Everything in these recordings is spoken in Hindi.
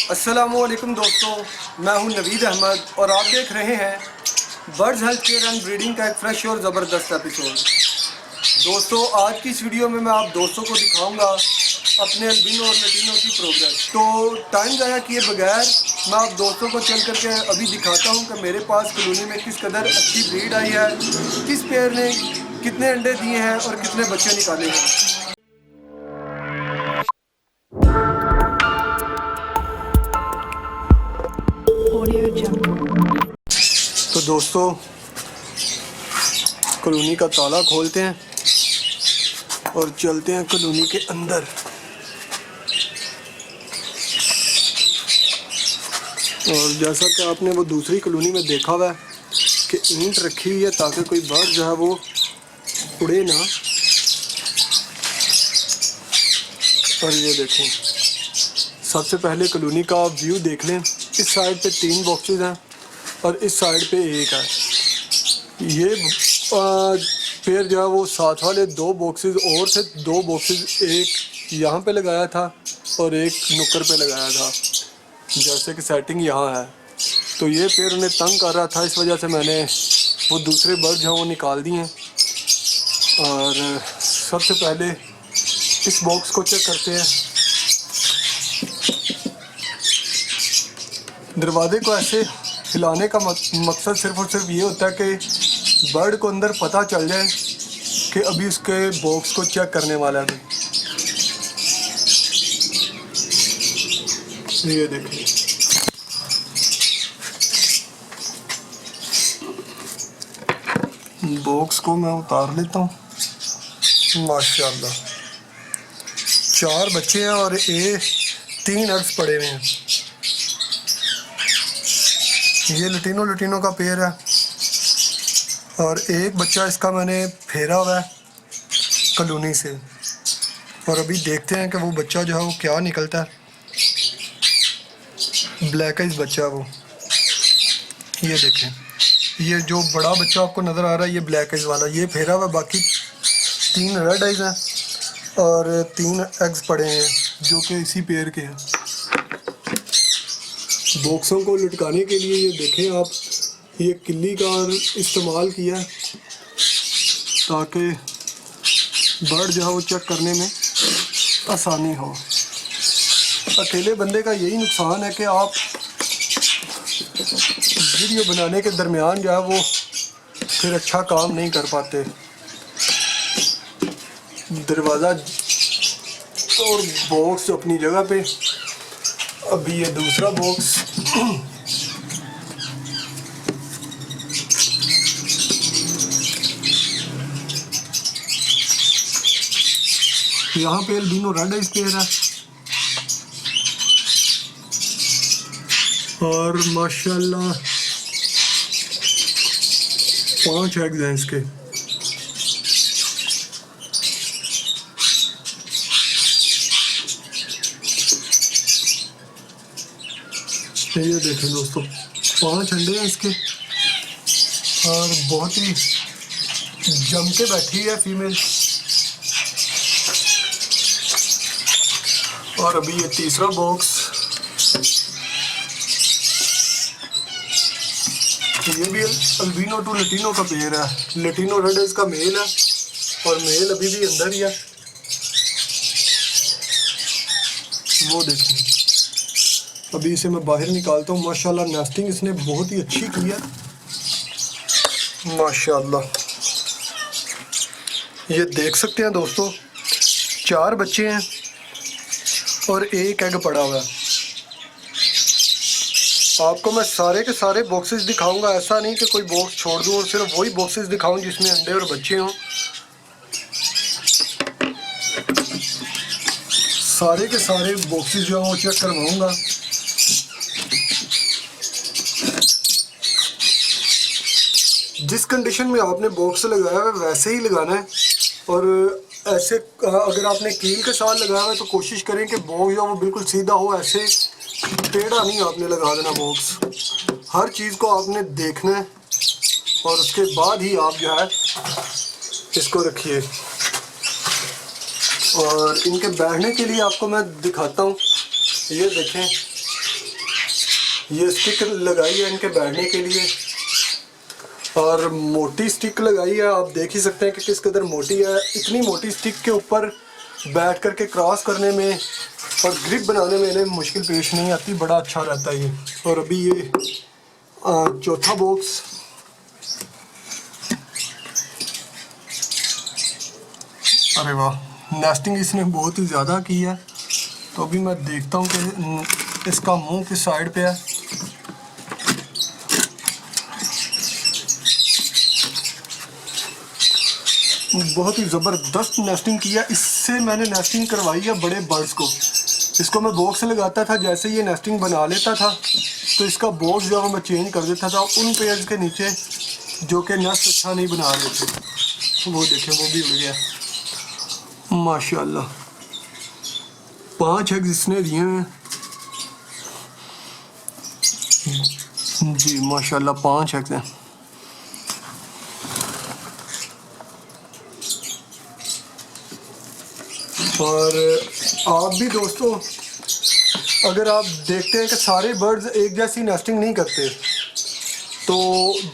अस्सलामुअलैकुम दोस्तों, मैं हूं नवीद अहमद और आप देख रहे हैं birds health care and breeding का एक फ्रेश और ज़बरदस्त एपिसोड। दोस्तों, आज की इस वीडियो में मैं आप दोस्तों को दिखाऊंगा अपने अल्बिनो और लटीनो की प्रोग्रेस। तो टाइम ज़ाया किए बगैर मैं आप दोस्तों को चल करके अभी दिखाता हूं कि मेरे पास कॉलोनी में किस कदर अच्छी ब्रीड आई है, किस पेयर ने कितने अंडे दिए हैं और कितने बच्चे निकाले हैं। तो दोस्तों, कॉलोनी का ताला खोलते हैं और चलते हैं कॉलोनी के अंदर। और जैसा कि आपने वो दूसरी कॉलोनी में देखा हुआ है कि ईंट रखी हुई है ताकि कोई बर्ड जो है वो उड़े ना। और ये देखें, सबसे पहले कॉलोनी का व्यू देख लें। इस साइड पे 3 बॉक्सेस हैं और इस साइड पे 1 है। ये पेयर जो है वो साथ वाले 2 बॉक्सेस और थे। 2 बॉक्सेस एक यहाँ पे लगाया था और एक नुक्कड़ पे लगाया था, जैसे कि सेटिंग यहाँ है। तो ये पेयर उन्हें तंग कर रहा था, इस वजह से मैंने वो दूसरे बर्ड जो हैं वो निकाल दिए हैं। और सबसे पहले इस बॉक्स को चेक करते हैं। दरवाजे को ऐसे हिलाने का मकसद सिर्फ और सिर्फ ये होता है कि बर्ड को अंदर पता चल जाए कि अभी उसके बॉक्स को चेक करने वाला है। ये देखिए, बॉक्स को मैं उतार लेता हूँ। माशाल्लाह 4 बच्चे हैं और 3 एग्स पड़े हुए हैं। ये लटीनो का पेयर है और 1 बच्चा इसका मैंने फेरा हुआ है कॉलोनी से। और अभी देखते हैं कि वो बच्चा जो है वो क्या निकलता है। ब्लैक आइज बच्चा है वो। ये देखें, ये जो बड़ा बच्चा आपको नज़र आ रहा है ये ब्लैक आइज वाला, ये फेरा हुआ। बाकी 3 रेड आइज हैं और 3 एग्स पड़े हैं जो कि इसी पेयर के हैं। बॉक्सों को लटकाने के लिए ये देखें आप, ये किल्ली का इस्तेमाल किया ताकि बर्ड जो है वो चेक करने में आसानी हो। अकेले बंदे का यही नुकसान है कि आप वीडियो बनाने के दरमियान जो है वो फिर अच्छा काम नहीं कर पाते। दरवाज़ा और बॉक्स अपनी जगह पे। अभी ये दूसरा बॉक्स यहाँ पे अल्बिनो रेड आइज पेयर है और माशाल्लाह 5 एग्स हैं इसके। ये देखें दोस्तों, 5 अंडे हैं इसके और बहुत ही जम के बैठी है फीमेल। और अभी ये तीसरा बॉक्स, ये भी अल्बिनो टू लटीनो का पेयर है। लटीनो रेड इसका मेल है और मेल अभी भी अंदर ही है। वो देखिए, अभी इसे मैं बाहर निकालता हूँ। माशाल्लाह नेस्टिंग इसने बहुत ही अच्छी की है। माशाल्लाह ये देख सकते हैं दोस्तों, 4 बच्चे हैं और 1 एग पड़ा हुआ है। आपको मैं सारे के सारे बॉक्सेस दिखाऊंगा, ऐसा नहीं कि कोई बॉक्स छोड़ दूं और सिर्फ वही बॉक्सेस दिखाऊं जिसमें अंडे और बच्चे हों। सारे के सारे बॉक्सेस जो हैं वो चेक करवाऊंगा। जिस कंडीशन में आपने बॉक्स लगाया है वैसे ही लगाना है। और ऐसे अगर आपने कील के साथ लगाया है तो कोशिश करें कि बॉक्स जो वो बिल्कुल सीधा हो, ऐसे टेढ़ा नहीं आपने लगा देना बॉक्स। हर चीज़ को आपने देखना है और उसके बाद ही आप जो है इसको रखिए। और इनके बैठने के लिए आपको मैं दिखाता हूँ। ये देखें, ये स्टिक लगाई है इनके बैठने के लिए, और मोटी स्टिक लगाई है। आप देख ही सकते हैं कि किस कदर मोटी है। इतनी मोटी स्टिक के ऊपर बैठ करके क्रॉस करने में और ग्रिप बनाने में इन्हें मुश्किल पेश नहीं आती, बड़ा अच्छा रहता है ये। और अभी ये चौथा बॉक्स, अरे वाह, नेस्टिंग इसने बहुत ही ज़्यादा की है। तो अभी मैं देखता हूँ कि इसका मुंह किस साइड पे है। बहुत ही ज़बरदस्त नेस्टिंग किया। इससे मैंने नेस्टिंग करवाई है बड़े बर्ड्स को। इसको मैं बॉक्स लगाता था, जैसे ये नेस्टिंग बना लेता था तो इसका बॉक्स जो है मैं चेंज कर देता था उन पेयर्स के नीचे जो कि नेस्ट अच्छा नहीं बना रहे थे। वो देखें, वो भी उड़ गया माशाल्लाह। 5 एग्स इसने दिए हैं जी, माशाल्लाह 5 एग्स हैं। और आप भी दोस्तों, अगर आप देखते हैं कि सारे बर्ड्स एक जैसी नेस्टिंग नहीं करते, तो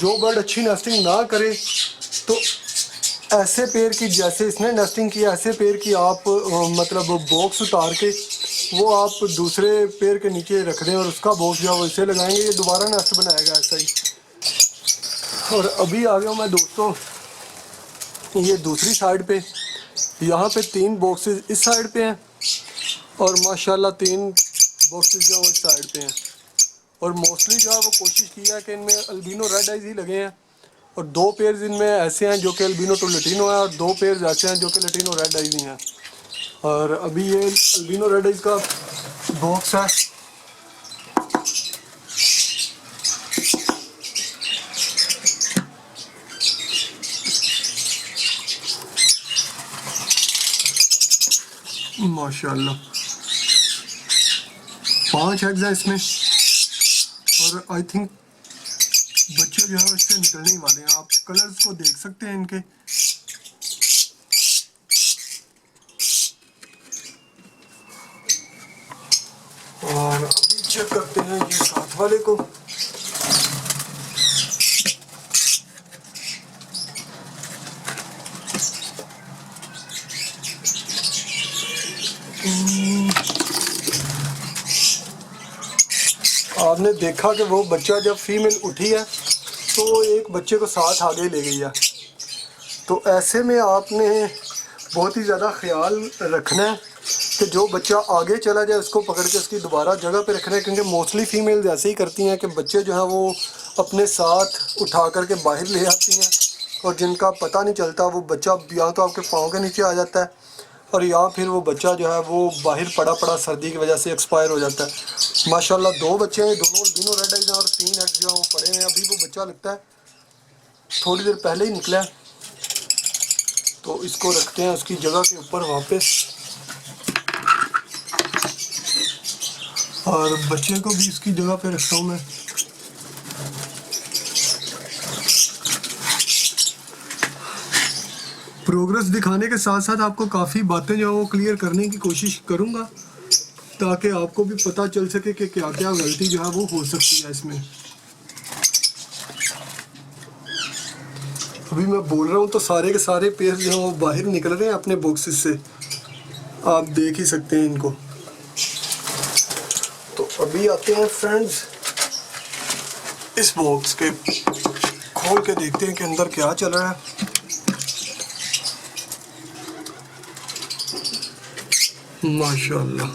जो बर्ड अच्छी नेस्टिंग ना करे तो ऐसे पेड़ की, जैसे इसने नेस्टिंग की, ऐसे पेड़ की आप मतलब बॉक्स उतार के वो आप दूसरे पेड़ के नीचे रख दें और उसका बॉक्स जो है वो इसे लगाएंगे, ये दोबारा नेस्ट बनाएगा ऐसा ही। और अभी आ गया मैं दोस्तों ये दूसरी साइड पे। यहाँ पे 3 बॉक्सेस इस साइड पे हैं और माशाल्लाह 3 बॉक्सेस जो है इस साइड पे हैं। और मोस्टली जो है वो कोशिश की है कि इनमें अल्बिनो रेड आइज ही लगे हैं, और 2 पेयर्स इनमें ऐसे हैं जो कि अल्बिनो टू लटीनो है, और 2 पेयर्स ऐसे हैं जो कि लटीनो रेड आइज ही हैं। और अभी ये अल्बिनो रेड आइज का बॉक्स है। माशाल्लाह 5 एग्स हैं इसमें, और आई थिंक बच्चे जो है इससे निकलने ही वाले हैं। आप कलर्स को देख सकते हैं इनके। और अभी चेक करते हैं ये साथ वाले को। आपने देखा कि वो बच्चा जब फीमेल उठी है तो एक बच्चे को साथ आगे ले गई है। तो ऐसे में आपने बहुत ही ज़्यादा ख्याल रखना है कि जो बच्चा आगे चला जाए उसको पकड़ के उसकी दोबारा जगह पे रखना है, क्योंकि मोस्टली फीमेल्स ऐसे ही करती हैं कि बच्चे जो हैं वो अपने साथ उठा करके बाहर ले आती हैं और जिनका पता नहीं चलता। वो बच्चा या तो आपके पाँव के नीचे आ जाता है और या फिर वो बच्चा जो है वो बाहर पड़ा पड़ा सर्दी की वजह से एक्सपायर हो जाता है। माशाल्लाह 2 बच्चे हैं, दोनों अल्बिनो रेड आइज और 3 एग्स जो हैं वो पड़े हैं। अभी वो बच्चा लगता है थोड़ी देर पहले ही निकला है, तो इसको रखते हैं उसकी जगह के ऊपर वापस। और बच्चे को भी इसकी जगह पे रखता हूँ मैं। प्रोग्रेस दिखाने के साथ साथ आपको काफ़ी बातें जो है वो क्लियर करने की कोशिश करूँगा, ताकि आपको भी पता चल सके कि क्या क्या गलती जो है वो हो सकती है इसमें। अभी मैं बोल रहा हूँ तो सारे के सारे पेयर जो हैं वो बाहर निकल रहे हैं अपने बॉक्सेस से, आप देख ही सकते हैं इनको। तो अभी आते हैं फ्रेंड्स इस बॉक्स के खोल के देखते हैं कि अंदर क्या चल रहा है। माशाल्लाह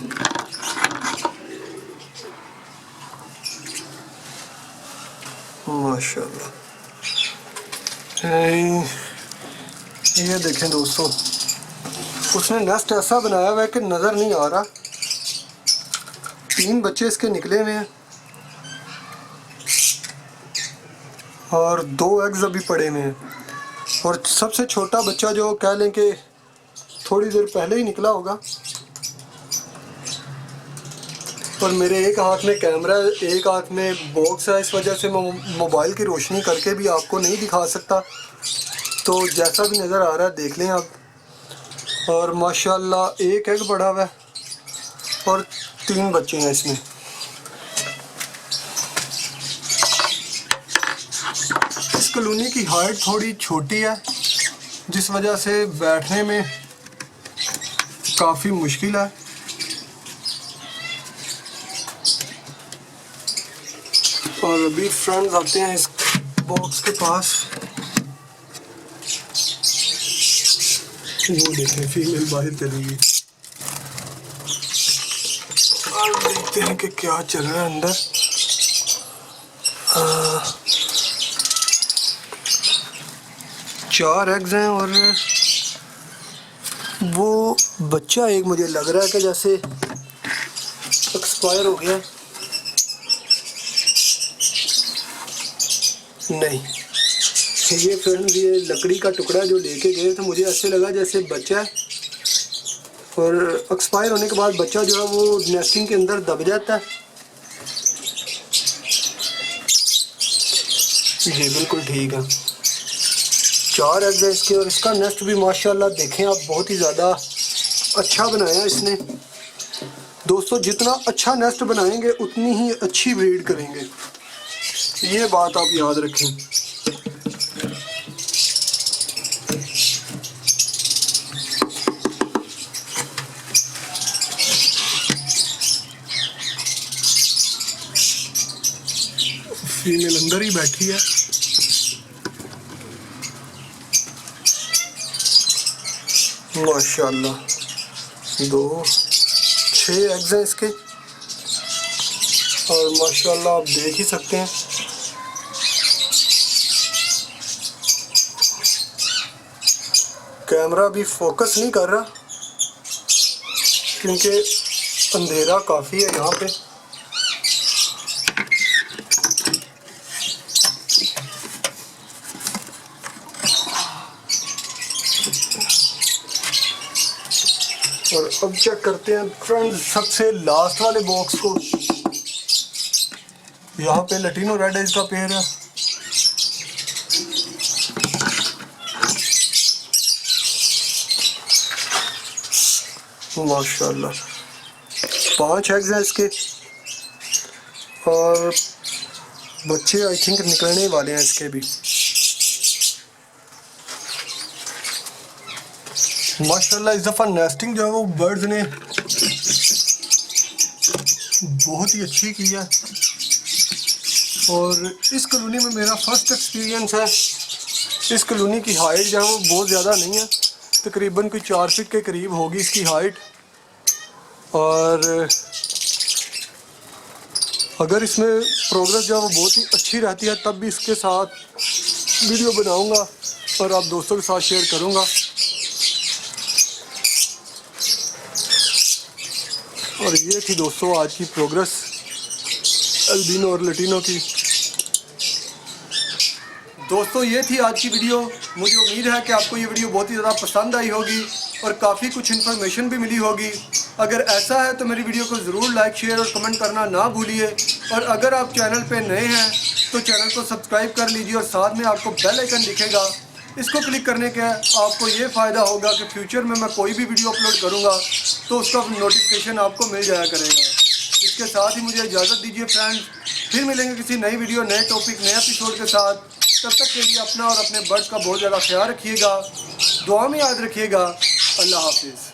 माशाल्लाह। ये देखें दोस्तों, उसने नेस्ट ऐसा बनाया हुआ है कि नज़र नहीं आ रहा। 3 बच्चे इसके निकले हुए हैं और 2 एग्स अभी पड़े हुए हैं। और सबसे छोटा बच्चा जो कह लें कि थोड़ी देर पहले ही निकला होगा। और मेरे एक हाथ में कैमरा है, एक हाथ में बॉक्स है, इस वजह से मैं मोबाइल की रोशनी करके भी आपको नहीं दिखा सकता। तो जैसा भी नज़र आ रहा है देख लें आप। और माशाल्लाह 1 एग पड़ा हुआ है और 3 बच्चे हैं इसमें। कॉलोनी की हाइट थोड़ी छोटी है, जिस वजह से बैठने में काफ़ी मुश्किल है। और अभी फ्रेंड्स आते हैं इस बॉक्स के पास। वो देखें, फीमेल बाहर चली गई। और देखते हैं कि क्या चल रहा है अंदर। 4 एग्स हैं और वो बच्चा एक मुझे लग रहा है कि जैसे एक्सपायर हो गया। नहीं, ये फ्रेंड ये लकड़ी का टुकड़ा जो लेके गए तो मुझे ऐसे लगा जैसे बच्चा है, और एक्सपायर होने के बाद बच्चा जो है वो नेस्टिंग के अंदर दब जाता है। जी बिल्कुल ठीक है। 4 एग्स है इसके, और इसका नेस्ट भी माशाल्लाह देखें आप, बहुत ही ज़्यादा अच्छा बनाया इसने। दोस्तों जितना अच्छा नेस्ट बनाएंगे उतनी ही अच्छी ब्रीड करेंगे, ये बात आप याद रखें। फीमेल अंदर ही बैठी है। माशाल्लाह 6 एग्स हैं इसके, और माशाल्लाह आप देख ही सकते हैं। कैमरा भी फोकस नहीं कर रहा क्योंकि अंधेरा काफ़ी है यहाँ पे। और अब चेक करते हैं फ्रेंड्स सबसे लास्ट वाले बॉक्स को। यहाँ पे लटीनो रेड एज का पेयर है। माशाल्लाह 5 एग्स हैं इसके, और बच्चे आई थिंक निकलने वाले हैं इसके भी। माशाल्लाह इस दफ़ा नेस्टिंग जो है वो बर्ड्स ने बहुत ही अच्छी की है, और इस कॉलोनी में मेरा फर्स्ट एक्सपीरियंस है। इस कॉलोनी की हाइट जो है वो बहुत ज़्यादा नहीं है, तकरीबन कोई 4 फीट के करीब होगी इसकी हाइट। और अगर इसमें प्रोग्रेस जो है वो बहुत ही अच्छी रहती है तब भी इसके साथ वीडियो बनाऊंगा और आप दोस्तों के साथ शेयर करूंगा। और ये थी दोस्तों आज की प्रोग्रेस अल्बिनो और लटीनो की। दोस्तों ये थी आज की वीडियो। मुझे उम्मीद है कि आपको ये वीडियो बहुत ही ज़्यादा पसंद आई होगी और काफ़ी कुछ इन्फॉर्मेशन भी मिली होगी। अगर ऐसा है तो मेरी वीडियो को ज़रूर लाइक शेयर और कमेंट करना ना भूलिए, और अगर आप चैनल पे नए हैं तो चैनल को सब्सक्राइब कर लीजिए, और साथ में आपको बेल आइकन दिखेगा, इसको क्लिक करने के आपको ये फ़ायदा होगा कि फ्यूचर में मैं कोई भी वीडियो अपलोड करूँगा तो उसका नोटिफिकेशन आपको मिल जाया करेगा। इसके साथ ही मुझे इजाज़त दीजिए फ्रेंड्स, फिर मिलेंगे किसी नई वीडियो, नए टॉपिक, नए एपिसोड के साथ। तब तक के लिए अपना और अपने बर्ड्स का बहुत ज़्यादा ख्याल रखिएगा, दुआ में याद रखिएगा। अल्लाह हाफिज़।